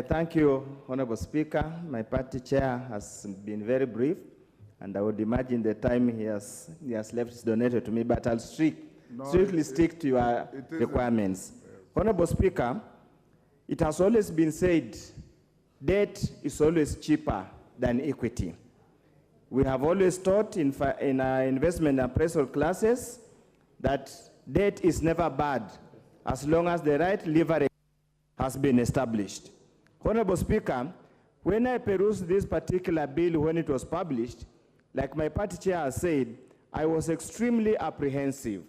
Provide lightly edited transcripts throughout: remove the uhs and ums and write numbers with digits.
Thank you, Honorable Speaker. My party chair has been very brief, and I would imagine the time he has left is donated to me, but I'll strictly stick to your requirements. Yes. Honorable Speaker, it has always been said debt is always cheaper than equity. We have always taught in our investment and appraisal classes that debt is never bad as long as the right leverage has been established. Honorable Speaker, when I perused this particular bill when it was published, like my party chair has said, I was extremely apprehensive.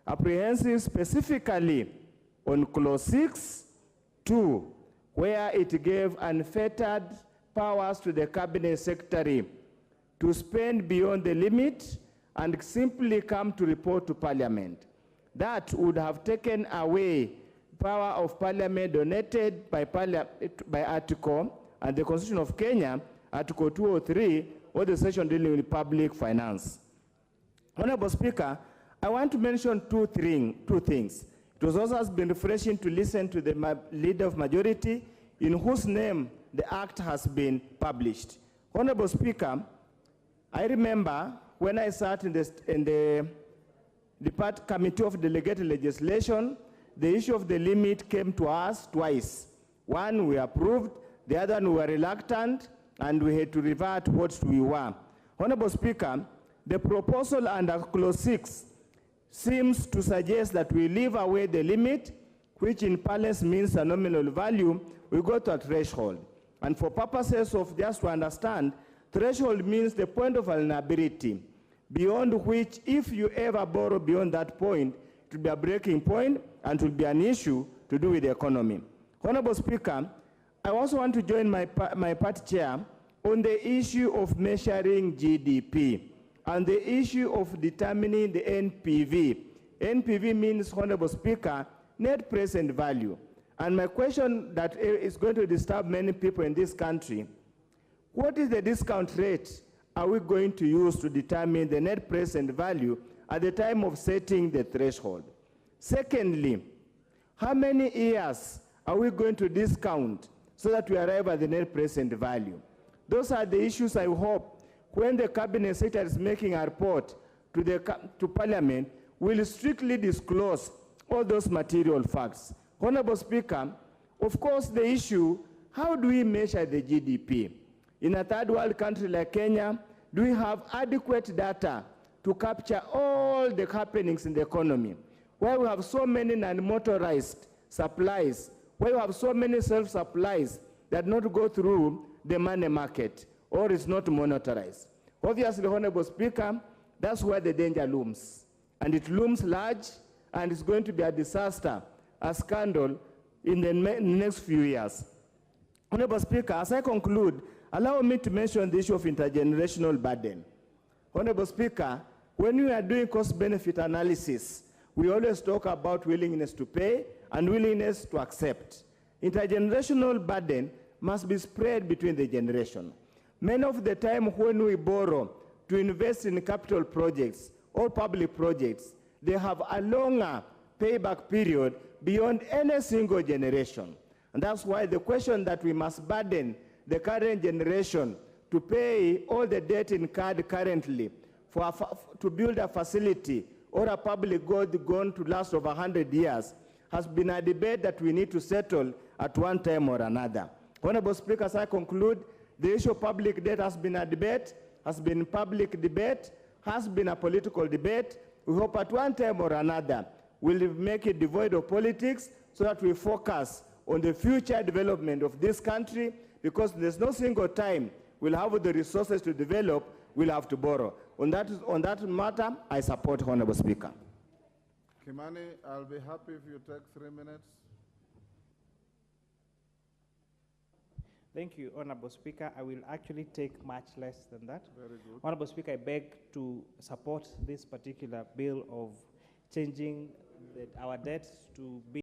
Apprehensive specifically on clause 6(2), where it gave unfettered powers to the cabinet secretary to spend beyond the limit and simply come to report to Parliament. That would have taken away power of Parliament donated by Article and the Constitution of Kenya, Article 203, or the section dealing with public finance. Honorable Speaker, I want to mention two things. It was also has been refreshing to listen to the leader of majority in whose name the act has been published. Honorable Speaker, I remember when I sat in the Committee of Delegated Legislation, the issue of the limit came to us twice. One we approved, the other one we were reluctant, and we had to revert what we were. Honorable Speaker, the proposal under clause 6 seems to suggest that we leave away the limit, which in parlance means a nominal value. We go to a threshold. And for purposes of just to understand, threshold means the point of vulnerability, beyond which if you ever borrow beyond that point, it will be a breaking point and it will be an issue to do with the economy. Honorable Speaker, I also want to join my party chair on the issue of measuring GDP and the issue of determining the NPV. NPV means, Honorable Speaker, net present value. And my question that is going to disturb many people in this country, what is the discount rate are we going to use to determine the net present value at the time of setting the threshold? Secondly, how many years are we going to discount so that we arrive at the net present value? Those are the issues I hope when the Cabinet Secretary is making a report to Parliament will strictly disclose all those material facts. Honorable Speaker, of course the issue, how do we measure the GDP? In a third world country like Kenya, do we have adequate data to capture all the happenings in the economy? Where we have so many non-motorized supplies, where we have so many self-supplies that not go through the money market, or is not monitorized. Obviously, Honorable Speaker, that's where the danger looms. And it looms large, and it's going to be a disaster, a scandal in the next few years. Honorable Speaker, as I conclude, allow me to mention the issue of intergenerational burden. Honorable Speaker, when we are doing cost-benefit analysis, we always talk about willingness to pay and willingness to accept. Intergenerational burden must be spread between the generation. Many of the time when we borrow to invest in capital projects or public projects, they have a longer payback period beyond any single generation. And that's why the question that we must burden the current generation to pay all the debt incurred currently to build a facility or a public good going to last over 100 years has been a debate that we need to settle at one time or another. Honorable Speaker, as I conclude, the issue of public debt has been a debate, has been public debate, has been a political debate. We hope at one time or another we'll make it devoid of politics so that we focus on the future development of this country, because there's no single time we'll have the resources to develop, we'll have to borrow. On that matter, I support Honorable Speaker. Kimani, I'll be happy if you take 3 minutes. Thank you, Honorable Speaker. I will actually take much less than that. Very good. Honorable Speaker, I beg to support this particular bill of changing our debts to be